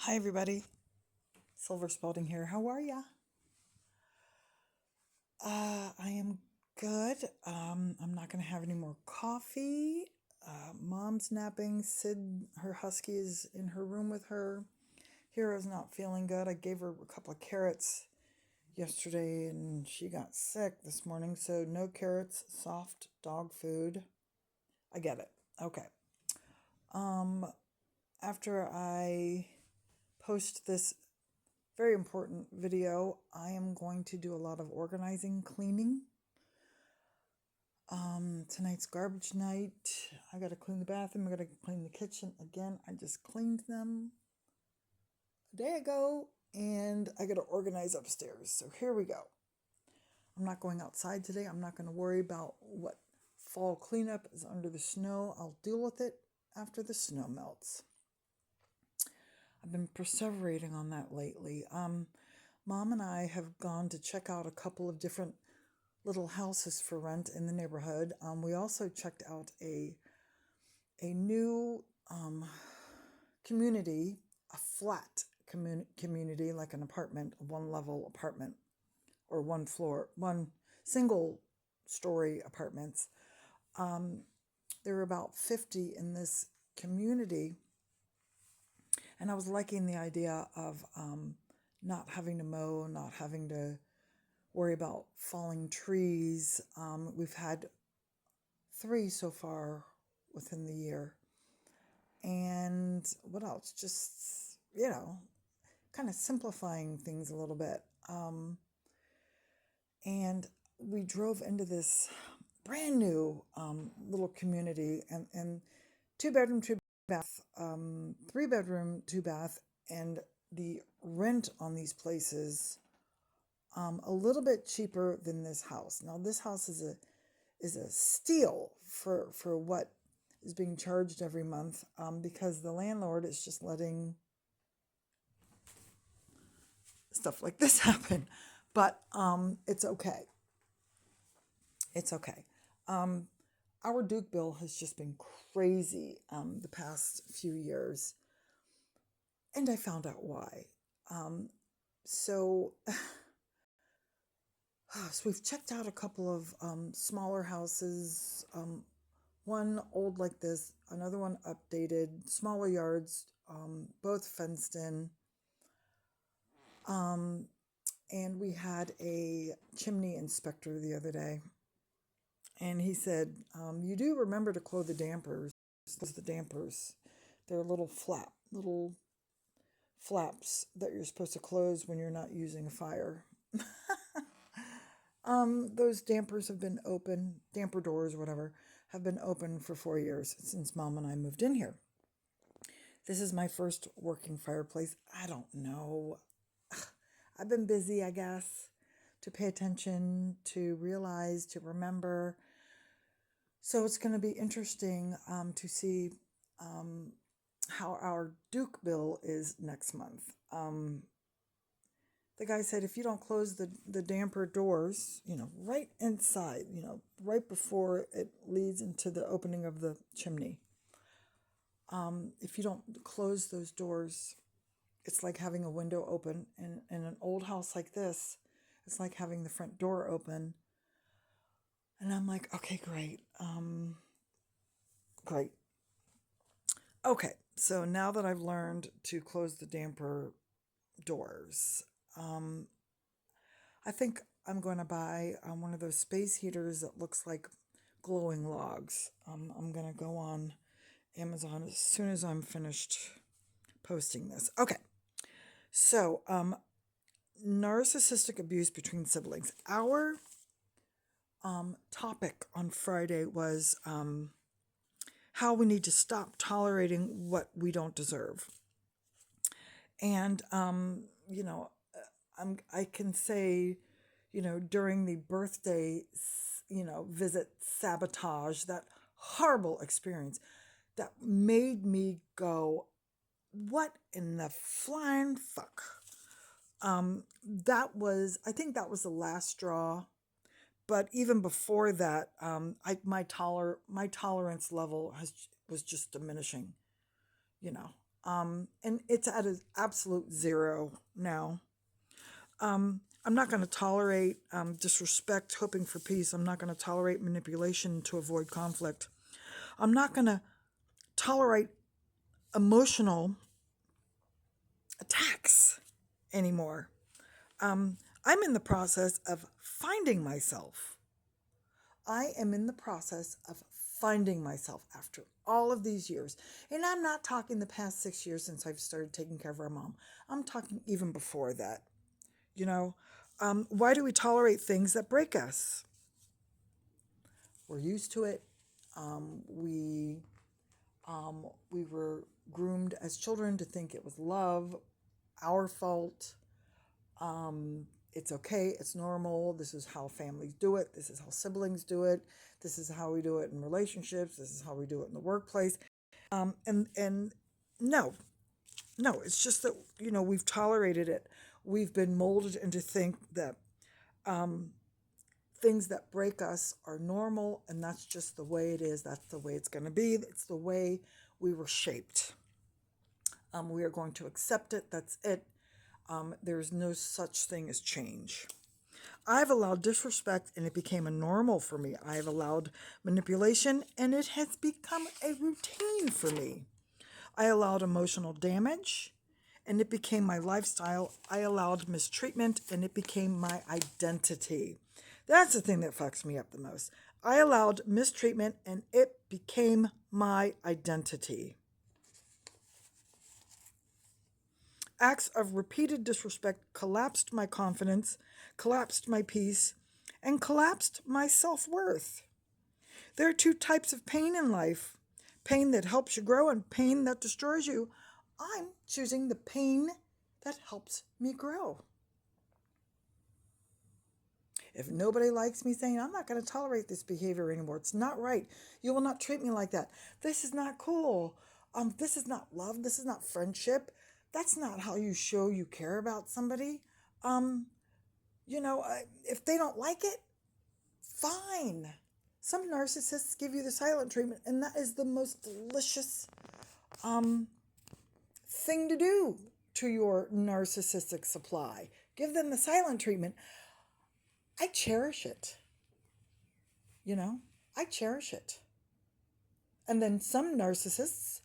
Hi, everybody. Silver Spalding here. How are ya? I am good. I'm not going to have any more coffee. Mom's napping. Sid, her husky, is in her room with her. Hero's not feeling good. I gave her a couple of carrots yesterday and she got sick this morning. So, no carrots, soft dog food. I get it. Okay. Um, After I post this very important video, I am going to do a lot of organizing, cleaning. Tonight's garbage night. I got to clean the bathroom. I got to clean the kitchen again. I just cleaned them a day ago, and I got to organize upstairs. So here we go. I'm not going outside today. I'm not going to worry about what fall cleanup is under the snow. I'll deal with it after the snow melts. I've been perseverating on that lately. Mom and I have gone to check out a couple of different little houses for rent in the neighborhood. We also checked out a new community, a flat community, like an apartment, a one level apartment, or one floor, one single story apartments. There were about 50 in this community, and I was liking the idea of not having to mow, not having to worry about falling trees. We've had 3 so far within the year. And what else? Just, kind of simplifying things a little bit. And we drove into this brand new little community, and 2 bedroom, 2 bath, 3 bedroom, 2 bath, and the rent on these places a little bit cheaper than this house. Now, this house is a steal for what is being charged every month, because the landlord is just letting stuff like this happen. But it's okay. It's okay. Our Duke bill has just been crazy the past few years, and I found out why. So, so we've checked out a couple of smaller houses. One old like this, another one updated, smaller yards, both fenced in. And we had a chimney inspector the other day, and he said, "You do remember to close the dampers. Close the dampers. They're little flaps that you're supposed to close when you're not using a fire." Those dampers have been open, damper doors, whatever, have been open for 4 years since Mom and I moved in here. This is my first working fireplace. I don't know. I've been busy, I guess, to pay attention, to realize, to remember. So it's going to be interesting to see how our Duke bill is next month. The guy said if you don't close the damper doors, right inside, right before it leads into the opening of the chimney, if you don't close those doors, it's like having a window open. In an old house like this, it's like having the front door open. And I'm like, okay, great. Great. Okay, so now that I've learned to close the damper doors, I think I'm going to buy one of those space heaters that looks like glowing logs. I'm going to go on Amazon as soon as I'm finished posting this. Okay, so narcissistic abuse between siblings. Our topic on Friday was how we need to stop tolerating what we don't deserve. And, I can say, during the birthday, visit sabotage, that horrible experience that made me go, what in the flying fuck? I think that was the last straw. But even before that, my tolerance level was just diminishing, you know. And it's at an absolute zero now. I'm not going to tolerate disrespect, hoping for peace. I'm not going to tolerate manipulation to avoid conflict. I'm not going to tolerate emotional attacks anymore. I'm in the process of finding myself. I am in the process of finding myself after all of these years. And I'm not talking the past 6 years since I've started taking care of our mom. I'm talking even before that. You know, why do we tolerate things that break us? We're used to it. Um, we we were groomed as children to think it was love, our fault. It's okay, it's normal. This is how families do it. This is how siblings do it. This is how we do it in relationships. This is how we do it in the workplace. And no, no, it's just that we've tolerated it. We've been molded into think that things that break us are normal, and that's just the way it is. That's the way it's going to be. It's the way we were shaped. We are going to accept it. That's it. There's no such thing as change. I've allowed disrespect and it became a normal for me. I've allowed manipulation and it has become a routine for me. I allowed emotional damage and it became my lifestyle. I allowed mistreatment and it became my identity. That's the thing that fucks me up the most. I allowed mistreatment and it became my identity. Acts of repeated disrespect collapsed my confidence, collapsed my peace, and collapsed my self-worth. There are two types of pain in life: pain that helps you grow and pain that destroys you. I'm choosing the pain that helps me grow. If nobody likes me saying, I'm not going to tolerate this behavior anymore, it's not right. You will not treat me like that. This is not cool. This is not love. This is not friendship. That's not how you show you care about somebody. If they don't like it, fine. Some narcissists give you the silent treatment, and that is the most delicious thing to do to your narcissistic supply. Give them the silent treatment. I cherish it. I cherish it. And then some narcissists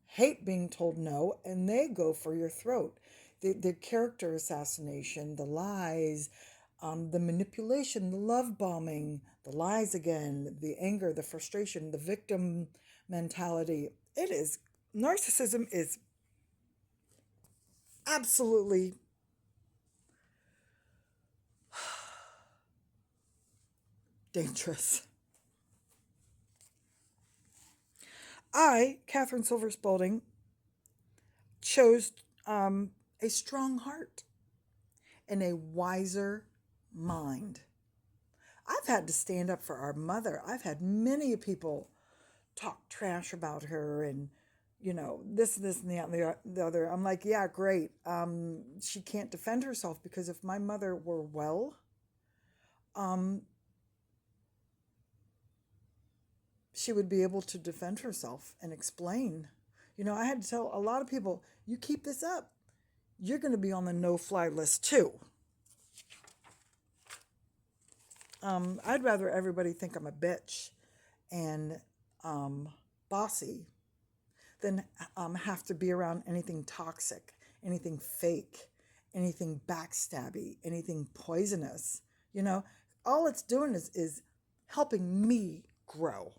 hate being told no, and they go for your throat. The character assassination, the lies, the manipulation, the love bombing, the lies again, the anger, the frustration, the victim mentality. Narcissism is absolutely dangerous. I, Catherine Silver Spalding, chose a strong heart and a wiser mind. I've had to stand up for our mother. I've had many people talk trash about her and, this, and that, and the other. I'm like, yeah, great. She can't defend herself because if my mother were well, she would be able to defend herself and explain. I had to tell a lot of people, you keep this up, you're going to be on the no-fly list too. I'd rather everybody think I'm a bitch and bossy than have to be around anything toxic, anything fake, anything backstabby, anything poisonous. All it's doing is helping me grow.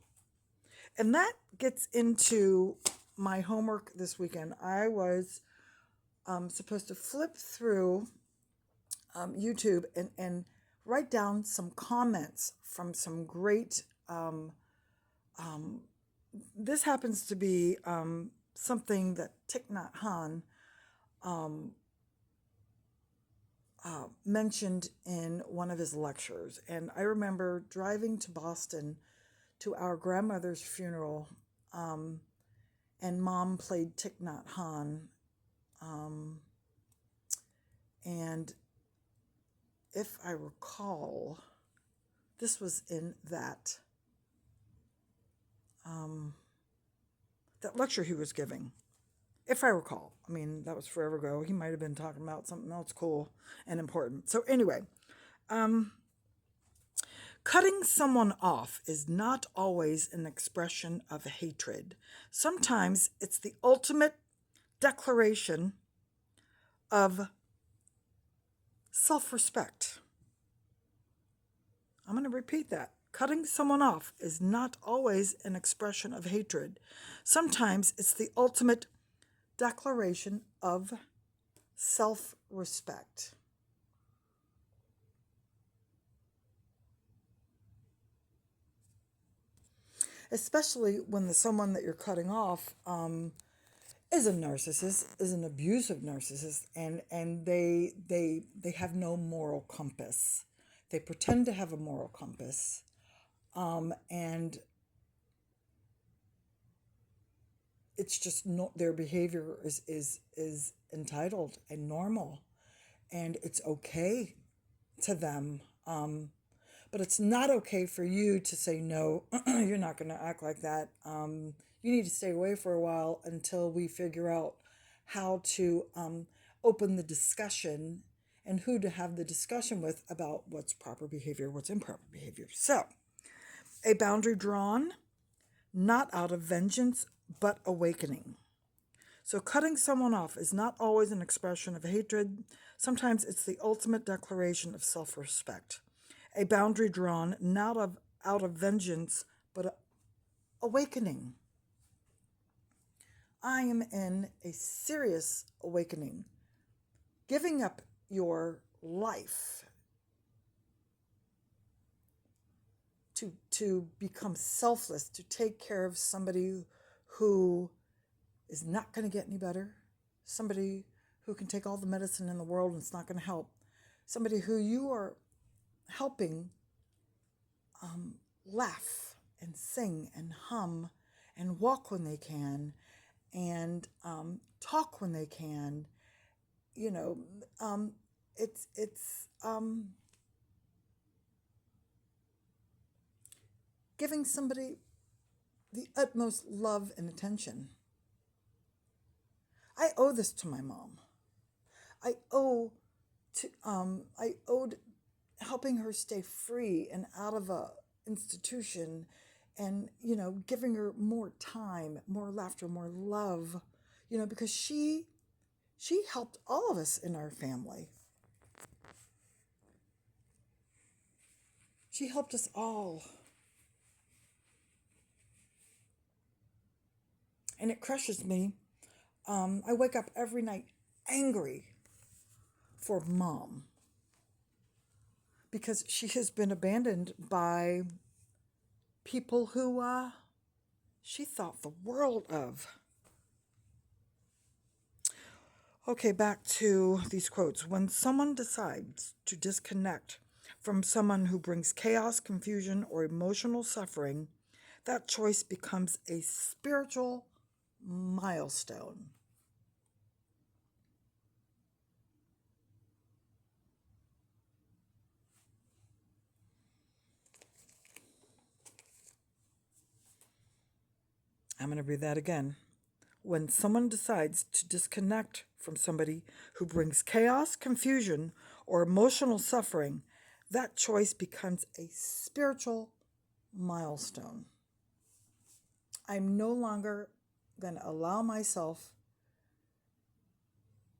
And that gets into my homework this weekend. I was supposed to flip through YouTube and write down some comments from some great. This happens to be something that Thich Nhat Hanh mentioned in one of his lectures. And I remember driving to Boston to our grandmother's funeral, and Mom played Thich Nhat Hanh. And if I recall, this was in that lecture he was giving. if I recall. I mean, that was forever ago. He might have been talking about something else cool and important. So, anyway, cutting someone off is not always an expression of hatred. Sometimes it's the ultimate declaration of self respect. I'm going to repeat that. Cutting someone off is not always an expression of hatred. Sometimes it's the ultimate declaration of self respect. Especially when the someone that you're cutting off is a narcissist, is an abusive narcissist, and they have no moral compass. They pretend to have a moral compass, and it's just not, their behavior is entitled and normal, and it's okay to them. But it's not okay for you to say, no, you're not going to act like that. You need to stay away for a while until we figure out how to open the discussion and who to have the discussion with about what's proper behavior, what's improper behavior. So, a boundary drawn, not out of vengeance, but awakening. So, cutting someone off is not always an expression of hatred. Sometimes it's the ultimate declaration of self respect. A boundary drawn not out of vengeance, but awakening. I am in a serious awakening. Giving up your life to become selfless, to take care of somebody who is not going to get any better, somebody who can take all the medicine in the world and it's not going to help, somebody who you are helping laugh and sing and hum and walk when they can and talk when they can. You know, it's giving somebody the utmost love and attention. I owe this to my mom. I owed helping her stay free and out of a institution, and giving her more time, more laughter, more love, because she helped all of us in our family. She helped us all. And it crushes me. I wake up every night angry for Mom because she has been abandoned by people who she thought the world of. Okay, back to these quotes. When someone decides to disconnect from someone who brings chaos, confusion, or emotional suffering, that choice becomes a spiritual milestone. I'm going to read that again. When someone decides to disconnect from somebody who brings chaos, confusion, or emotional suffering, that choice becomes a spiritual milestone. I'm no longer going to allow myself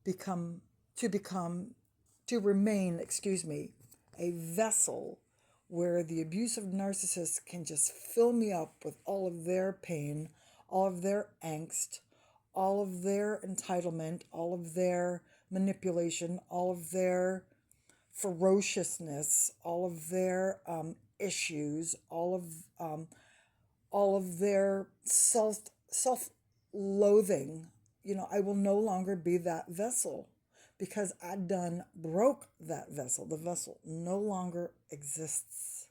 to remain, a vessel where the abusive narcissist can just fill me up with all of their pain, all of their angst, all of their entitlement, all of their manipulation, all of their ferociousness, all of their issues, all of their self-loathing. I will no longer be that vessel because I done broke that vessel. The vessel no longer exists.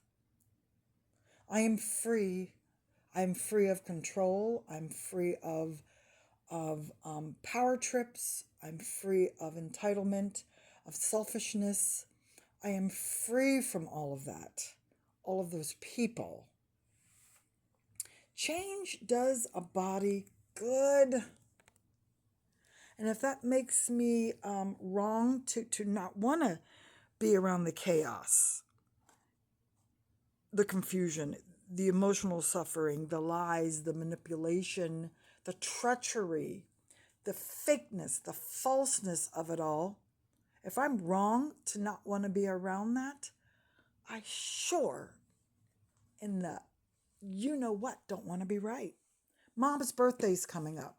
I am free. I'm free of control. I'm free of power trips. I'm free of entitlement, of selfishness. I am free from all of that, all of those people. Change does a body good. And if that makes me wrong to not want to be around the chaos, the confusion, the emotional suffering, the lies, the manipulation, the treachery, the fakeness, the falseness of it all, if I'm wrong to not want to be around that, I sure in the you know what don't want to be right. Mom's birthday's coming up.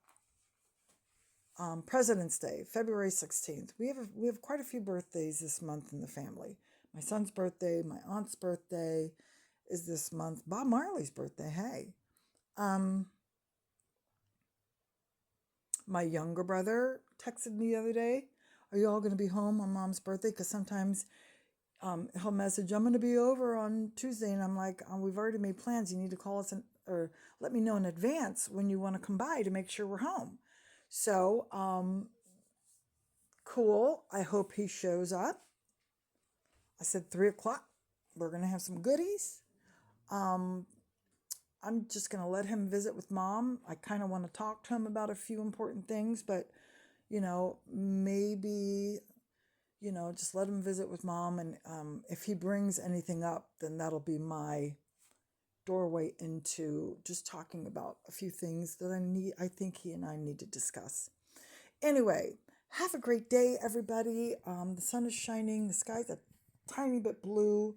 President's Day, February 16th. We have quite a few birthdays this month in the family. My son's birthday, my aunt's birthday is this month. Bob Marley's birthday, hey. My younger brother texted me the other day, are you all going to be home on Mom's birthday? Because sometimes he'll message, I'm going to be over on Tuesday. And I'm like, we've already made plans. You need to call us or let me know in advance when you want to come by to make sure we're home. So, cool. I hope he shows up. I said 3:00. We're going to have some goodies. I'm just going to let him visit with Mom. I kind of want to talk to him about a few important things, but, maybe, just let him visit with Mom. And if he brings anything up, then that'll be my doorway into just talking about a few things that I think he and I need to discuss. Anyway, have a great day, everybody. The sun is shining. The sky's a tiny bit blue.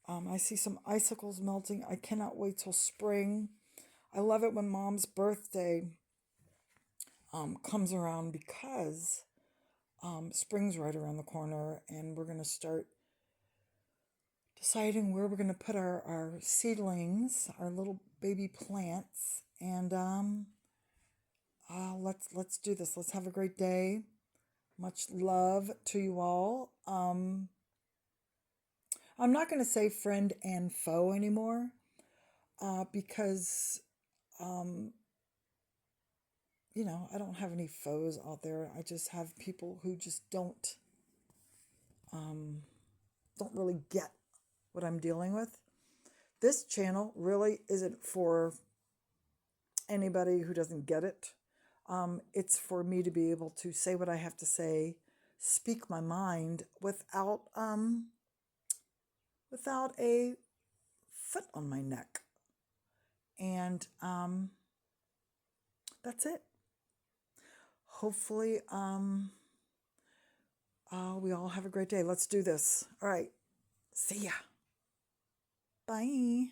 I see some icicles melting. I cannot wait till spring. I love it when Mom's birthday comes around because spring's right around the corner, and we're going to start deciding where we're going to put our seedlings, our little baby plants, and let's do this. Let's have a great day. Much love to you all. I'm not going to say friend and foe anymore because, I don't have any foes out there. I just have people who just don't really get what I'm dealing with. This channel really isn't for anybody who doesn't get it. It's for me to be able to say what I have to say, speak my mind without a foot on my neck. And that's it. Hopefully, we all have a great day. Let's do this. All right. See ya. Bye.